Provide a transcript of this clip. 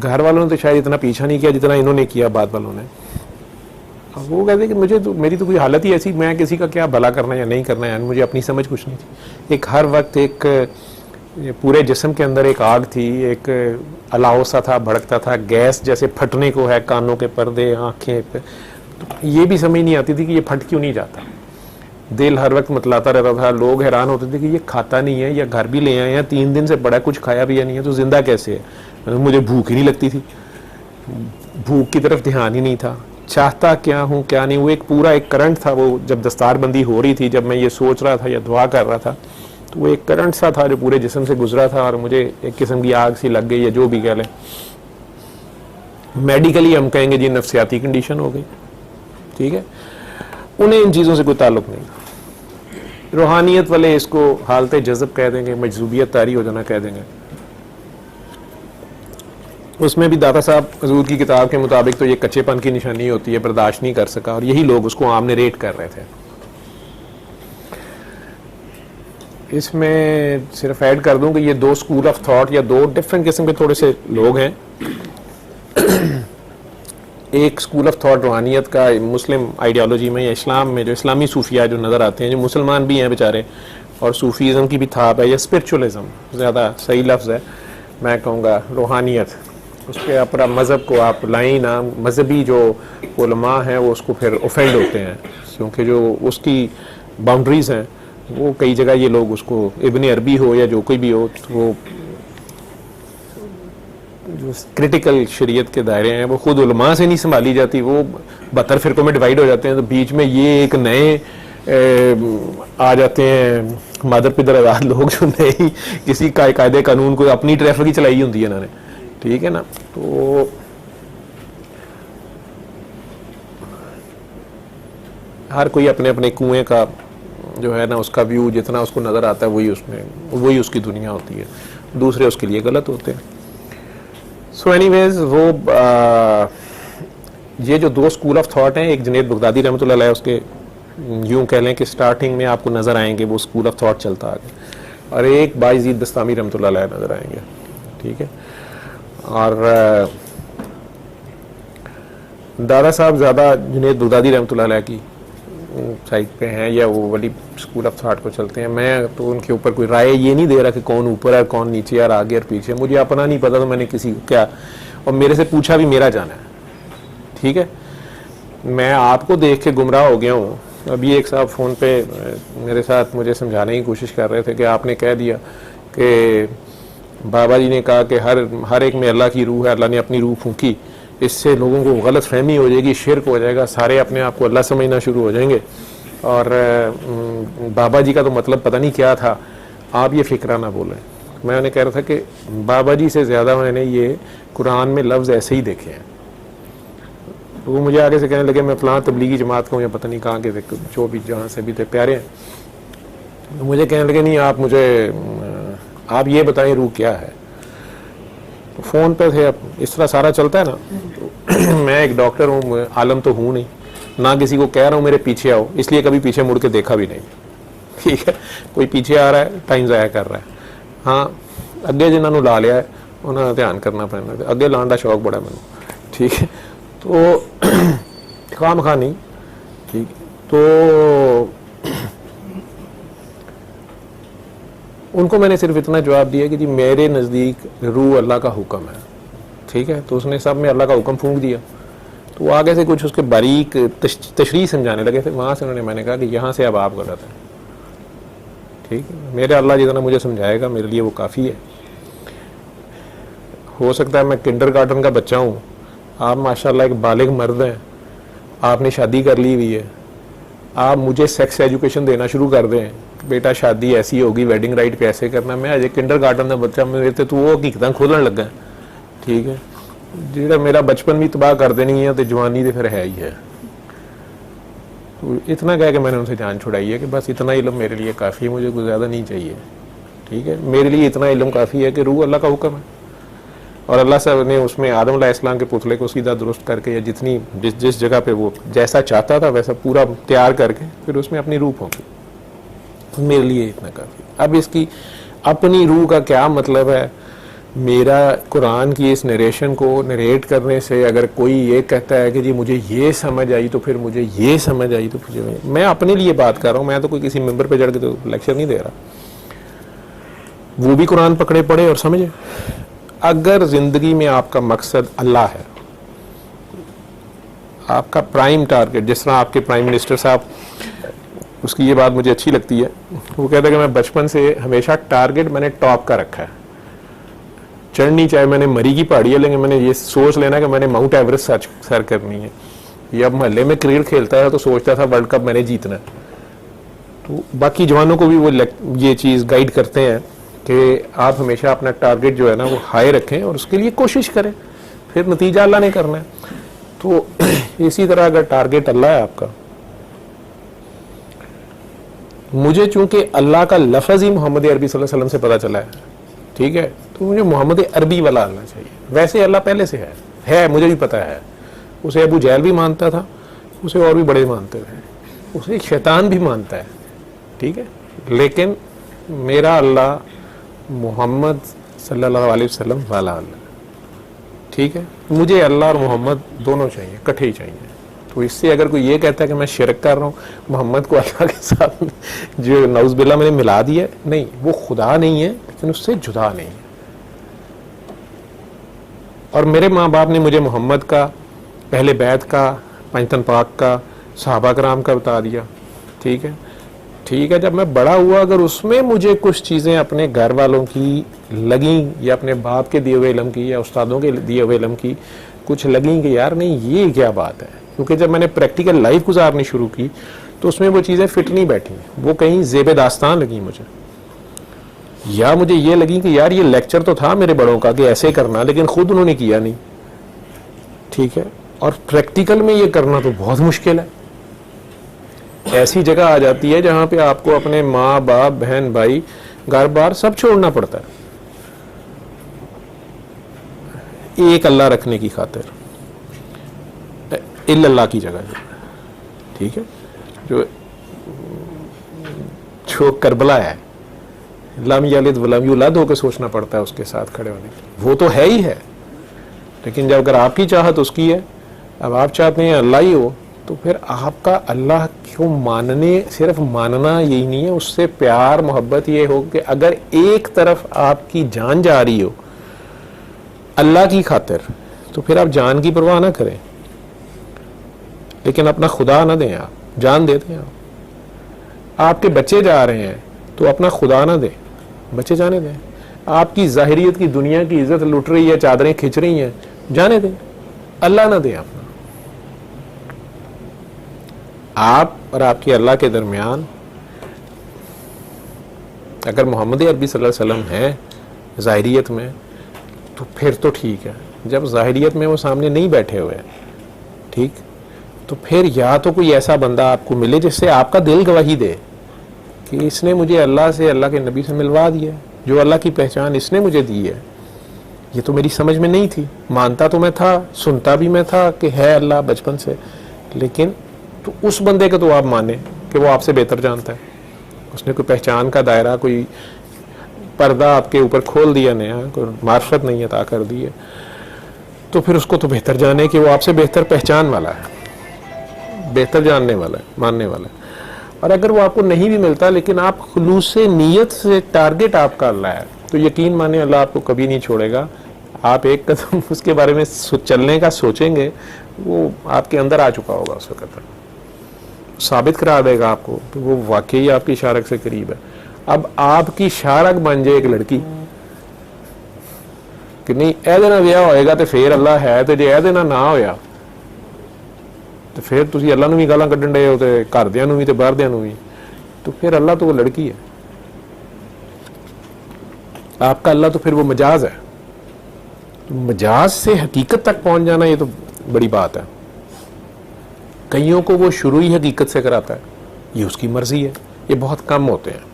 گھر والوں نے تو شاید اتنا پیچھا نہیں کیا جتنا انہوں نے کیا بعد والوں نے. وہ کہتے ہیں کہ مجھے تو میری تو کوئی حالت ہی ایسی, میں کسی کا کیا بھلا کرنا یا نہیں کرنا ہے, مجھے اپنی سمجھ کچھ نہیں تھی. ایک ہر وقت ایک پورے جسم کے اندر ایک آگ تھی, ایک الاؤ سا تھا, بھڑکتا تھا, گیس جیسے پھٹنے کو ہے, کانوں کے پردے, آنکھیں, یہ بھی سمجھ نہیں آتی تھی کہ یہ پھٹ کیوں نہیں جاتا. دل ہر وقت متلاتا رہتا تھا. لوگ حیران ہوتے تھے کہ یہ کھاتا نہیں ہے, یا گھر بھی لے آئے ہیں 3 دن سے پڑا, کچھ کھایا بھی نہیں ہے, تو زندہ کیسے ہے. مجھے بھوک ہی نہیں لگتی تھی, بھوک کی طرف دھیان ہی نہیں تھا, چاہتا کیا ہوں کیا نہیں. وہ ایک پورا ایک کرنٹ تھا, وہ جب دستار بندی ہو رہی تھی, جب میں یہ سوچ رہا تھا یا دعا کر رہا تھا, تو وہ ایک کرنٹ سا تھا جو پورے جسم سے گزرا تھا, اور مجھے ایک قسم کی آگ سی لگ گئی, یا جو بھی کہہ لیں. میڈیکلی ہم کہیں گے جی نفسیاتی کنڈیشن ہو گئی, ٹھیک ہے. انہیں ان چیزوں سے کوئی تعلق نہیں تھا. روحانیت والے اس کو حالت جذب کہہ دیں گے, مجذوبیت طاری ہو جانا کہہ دیں گے. اس میں بھی داتا صاحب حضور کی کتاب کے مطابق تو یہ کچے پن کی نشانی ہوتی ہے, برداشت نہیں کر سکا, اور یہی لوگ اس کو عام نریٹ کر رہے تھے. اس میں صرف ایڈ کر دوں کہ یہ 2 اسکول آف تھاٹ یا 2 ڈفرینٹ قسم کے تھوڑے سے لوگ ہیں. ایک اسکول آف تھاٹ روحانیت کا مسلم آئیڈیالوجی میں یا اسلام میں, جو اسلامی صوفیہ جو نظر آتے ہیں, جو مسلمان بھی ہیں بیچارے, اور صوفیزم کی بھی تھاپ ہے, یا اسپرچولزم زیادہ صحیح لفظ ہے, میں کہوں گا روحانیت. اس پہ اپنا مذہب کو آپ لائیں نا, مذہبی جو علماء ہیں وہ اس کو پھر اوفینڈ ہوتے ہیں, کیونکہ جو اس کی باؤنڈریز ہیں وہ کئی جگہ یہ لوگ اس کو, ابن عربی ہو یا جو کوئی بھی ہو, وہ جو کرٹیکل شریعت کے دائرے ہیں وہ خود علماء سے نہیں سنبھالی جاتی, وہ 72 فرقوں میں ڈیوائڈ ہو جاتے ہیں. تو بیچ میں یہ ایک نئے آ جاتے ہیں مادر پدر آزاد لوگ, جو نئی کسی قاعدے قانون کو, اپنی ٹریفک ہی چلائی ہوتی ہے انہوں نے, ٹھیک ہے نا. تو ہر کوئی اپنے اپنے کنویں کا جو ہے نا, اس کا ویو جتنا اس کو نظر آتا ہے وہی اس کی دنیا ہوتی ہے, دوسرے اس کے لیے غلط ہوتے ہیں. سو اینی ویز وہ یہ جو 2 اسکول آف تھاٹ ہیں, ایک جنید بغدادی رحمۃ اللہ علیہ, اس کے یوں کہہ لیں کہ سٹارٹنگ میں آپ کو نظر آئیں گے وہ اسکول آف تھاٹ چلتا آ گیا, اور ایک بایزید بستامی رحمۃ اللہ علیہ نظر آئیں گے, ٹھیک ہے. اور دادا صاحب زیادہ جنید بغدادی رحمۃ اللہ علیہ کی سائڈ پہ ہیں, یا وہ والی اسکول آف تھاٹ کو چلتے ہیں. میں تو ان کے اوپر کوئی رائے یہ نہیں دے رہا کہ کون اوپر ہے کون نیچے, اور آگے اور پیچھے, مجھے اپنا نہیں پتا, تو میں نے کسی کو کیا, اور میرے سے پوچھا بھی میرا جانا ہے, ٹھیک ہے. میں آپ کو دیکھ کے گمراہ ہو گیا ہوں. ابھی ایک صاحب فون پہ میرے ساتھ مجھے سمجھانے کی کوشش کر رہے تھے کہ آپ نے کہہ دیا کہ بابا جی نے کہا کہ ہر ایک میں اللہ کی روح ہے, اللہ نے اپنی روح پھونکی, اس سے لوگوں کو غلط فہمی ہو جائے گی, شرک ہو جائے گا, سارے اپنے آپ کو اللہ سمجھنا شروع ہو جائیں گے, اور بابا جی کا تو مطلب پتہ نہیں کیا تھا, آپ یہ فکرہ نہ بولیں. میں انہیں کہہ رہا تھا کہ بابا جی سے زیادہ میں نے یہ قرآن میں لفظ ایسے ہی دیکھے ہیں. وہ مجھے آگے سے کہنے لگے میں فلاں تبلیغی جماعت کا ہوں, یا پتہ نہیں کہاں کے تھے, جو بھی جہاں سے بھی تھے پیارے ہیں. مجھے کہنے لگے نہیں آپ یہ بتائیں روح کیا ہے. فون پہ تھے, اب اس طرح سارا چلتا ہے نا. میں ایک ڈاکٹر ہوں, عالم تو ہوں نہیں, نہ کسی کو کہہ رہا ہوں میرے پیچھے آؤ, اس لیے کبھی پیچھے مڑ کے دیکھا بھی نہیں, ٹھیک ہے. کوئی پیچھے آ رہا ہے ٹائم ضائع کر رہا ہے. ہاں اگے جنہوں نے لا لیا ہے انہوں نے دھیان کرنا پڑنا, اگے لان کا شوق بڑا مینوں, ٹھیک ہے. تو خام خواہ نہیں, ٹھیک. تو ان کو میں نے صرف اتنا جواب دیا کہ جی میرے نزدیک روح اللہ کا حکم ہے, ٹھیک ہے. تو اس نے سب میں اللہ کا حکم پھونک دیا. تو وہ آگے سے کچھ اس کے باریک تشریح سمجھانے لگے تھے, وہاں سے میں نے کہا کہ یہاں سے اب آپ غلط ہیں, ٹھیک ہے. میرے اللہ جتنا مجھے سمجھائے گا میرے لیے وہ کافی ہے. ہو سکتا ہے میں کنڈر گارڈن کا بچہ ہوں, آپ ماشاءاللہ ایک بالغ مرد ہیں, آپ نے شادی کر لی ہوئی ہے, آپ مجھے سیکس ایجوکیشن دینا شروع کر دیں, بیٹا شادی ایسی ہوگی, ویڈنگ رائٹ پہ ایسے کرنا. میں اجے کنڈر گارڈن کا بچہ میرے تو وہ حقیقتاں کھولن لگا, ٹھیک ہے. جہاں میرا بچپن بھی تباہ کر دینی ہے تو جوانی تو پھر ہے ہی ہے. تو اتنا کہہ کہ میں نے ان سے جان چھڑائی ہے کہ بس اتنا علم میرے لیے کافی ہے, مجھے کچھ زیادہ نہیں چاہیے, ٹھیک ہے. میرے لیے اتنا علم کافی ہے کہ روح اللہ کا حکم ہے, اور اللہ صاحب نے اس میں آدم علیہ السلام کے پتلے کو سیدھا درست کر کے, یا جس جگہ پہ وہ جیسا چاہتا تھا ویسا پورا تیار کر کے پھر اس میں اپنی روح پھونکی. میرے لیے اتنا کافی. اب اس کی اپنی روح کا کیا مطلب ہے, میرا قرآن کی اس نریشن کو نریٹ کرنے سے اگر کوئی یہ کہتا ہے کہ جی مجھے یہ سمجھ آئی تو پھر مجھے یہ سمجھ آئی تو پھر میں اپنے لیے بات کر رہا ہوں, میں تو کوئی کسی ممبر پہ چڑھ کے تو لیکچر نہیں دے رہا. وہ بھی قرآن پکڑے پڑے اور سمجھے. اگر زندگی میں آپ کا مقصد اللہ ہے, آپ کا پرائم ٹارگٹ, جس طرح آپ کے پرائم منسٹر صاحب, اس کی یہ بات مجھے اچھی لگتی ہے, وہ کہتا ہے کہ میں بچپن سے ہمیشہ ٹارگٹ میں نے ٹاپ کا رکھا ہے, چڑھنی چاہے میں نے مری کی پہاڑی ہے لیکن میں نے یہ سوچ لینا کہ میں نے ماؤنٹ ایوریسٹ سر کرنی ہے. یہ اب محلے میں کرکٹ کھیلتا ہے تو سوچتا تھا ورلڈ کپ میں نے جیتنا ہے. تو باقی جوانوں کو بھی وہ یہ چیز گائیڈ کرتے ہیں کہ آپ ہمیشہ اپنا ٹارگٹ جو ہے نا وہ ہائی رکھیں اور اس کے لیے کوشش کریں, پھر نتیجہ اللہ نے کرنا ہے. تو اسی طرح اگر ٹارگٹ اللہ ہے آپ کا, مجھے چونکہ اللہ کا لفظ ہی محمد عربی صلی اللہ علیہ وسلم سے پتا چلا ہے, ٹھیک ہے, تو مجھے محمد عربی والا اللہ چاہیے. ویسے اللہ پہلے سے ہے مجھے بھی پتا ہے, اسے ابو جہل بھی مانتا تھا, اسے اور بھی بڑے مانتے تھے, اسے شیطان بھی مانتا ہے, ٹھیک ہے, لیکن میرا اللہ محمد صلی اللہ علیہ وسلم والا اللہ, ٹھیک ہے. مجھے اللہ اور محمد دونوں چاہیے, کٹھے ہی چاہیے. تو اس سے اگر کوئی یہ کہتا ہے کہ میں شرک کر رہا ہوں, محمد کو اللہ کے ساتھ جو نعوذ باللہ میں نے ملا دیا, نہیں, وہ خدا نہیں ہے لیکن اس سے جدا نہیں ہے. اور میرے ماں باپ نے مجھے محمد کا, اہل بیت کا, پنجتن پاک کا, صحابہ کرام کا بتا دیا, ٹھیک ہے. ٹھیک ہے, جب میں بڑا ہوا اگر اس میں مجھے کچھ چیزیں اپنے گھر والوں کی لگیں یا اپنے باپ کے دیے ہوئے علم کی یا استادوں کے دیے ہوئے علم کی کچھ لگیں کہ یار نہیں یہ کیا بات ہے, کیونکہ جب میں نے پریکٹیکل لائف گزارنی شروع کی تو اس میں وہ چیزیں فٹ نہیں بیٹھی, وہ کہیں زیب داستان لگیں مجھے, یا مجھے یہ لگی کہ یار یہ لیکچر تو تھا میرے بڑوں کا کہ ایسے کرنا, لیکن خود انہوں نے کیا نہیں, ٹھیک ہے. اور پریکٹیکل میں یہ کرنا تو بہت مشکل ہے. ایسی جگہ آ جاتی ہے جہاں پہ آپ کو اپنے ماں باپ بہن بھائی گھر بار سب چھوڑنا پڑتا ہے ایک اللہ رکھنے کی خاطر, اللہ کی جگہ, ٹھیک ہے. جو کربلا ہے, لم یلد ولم یولد ہو کے سوچنا پڑتا ہے اس کے ساتھ کھڑے ہونے کے, وہ تو ہے ہی ہے, لیکن جب اگر آپ کی چاہت اس کی ہے, اب آپ چاہتے ہیں اللہ ہی ہو, تو پھر آپ کا اللہ کو ماننے, صرف ماننا یہی نہیں ہے, اس سے پیار محبت یہ ہو کہ اگر ایک طرف آپ کی جان جا رہی ہو اللہ کی خاطر, تو پھر آپ جان کی پرواہ نہ کریں, لیکن اپنا خدا نہ دیں, آپ جان دیتے ہیں. آپ کے بچے جا رہے ہیں تو اپنا خدا نہ دیں, بچے جانے دیں. آپ کی ظاہریت کی دنیا کی عزت لٹ رہی ہے, چادریں کھنچ رہی ہیں, جانے دیں, اللہ نہ دیں اپنا. آپ اور آپ کی اللہ کے درمیان اگر محمد عربی صلی اللہ علیہ وسلم ہے ظاہریت میں, تو پھر تو ٹھیک ہے. جب ظاہریت میں وہ سامنے نہیں بیٹھے ہوئے, ٹھیک, تو پھر یا تو کوئی ایسا بندہ آپ کو ملے جس سے آپ کا دل گواہی دے کہ اس نے مجھے اللہ سے, اللہ کے نبی سے ملوا دیا, جو اللہ کی پہچان اس نے مجھے دی ہے, یہ تو میری سمجھ میں نہیں تھی. مانتا تو میں تھا, سنتا بھی میں تھا کہ ہے اللہ بچپن سے, لیکن تو اس بندے کا تو آپ مانیں کہ وہ آپ سے بہتر جانتا ہے, اس نے کوئی پہچان کا دائرہ, کوئی پردہ آپ کے اوپر کھول دیا نیا, کوئی معرفت نہیں عطا کر دی ہے, تو پھر اس کو تو بہتر جانے کہ وہ آپ سے بہتر پہچان والا ہے, بہتر جاننے والا ہے, ماننے والا ہے. اور اگر وہ آپ کو نہیں بھی ملتا لیکن آپ خلوص نیت سے ٹارگٹ آپ کا اللہ ہے, تو یقین مانیں اللہ آپ کو کبھی نہیں چھوڑے گا. آپ ایک قدم اس کے بارے میں چلنے کا سوچیں گے, وہ آپ کے اندر آ چکا ہوگا, اس وقت ثابت کرا دے گا آپ کو کہ وہ واقعی آپ کی شارک سے قریب ہے. اب آپ کی شارک بن جائے ایک لڑکی کہ نہیں ایدے نہ ویاہ ہوئے گا تو پھر اللہ ہے, تو جی ایدے نہ ہویا تو پھر تسی اللہ نو بھی گالاں کڈن ڈے ہو, تے گھردیاں نو بھی تے باہردیاں نو بھی, تو پھر اللہ تو وہ لڑکی ہے. آپ کا اللہ تو پھر وہ مجاز ہے. مجاز سے حقیقت تک پہنچ جانا یہ تو بڑی بات ہے. کئیوں کو وہ شروعی حقیقت سے کراتا ہے, یہ اس کی مرضی ہے, یہ بہت کم ہوتے ہیں.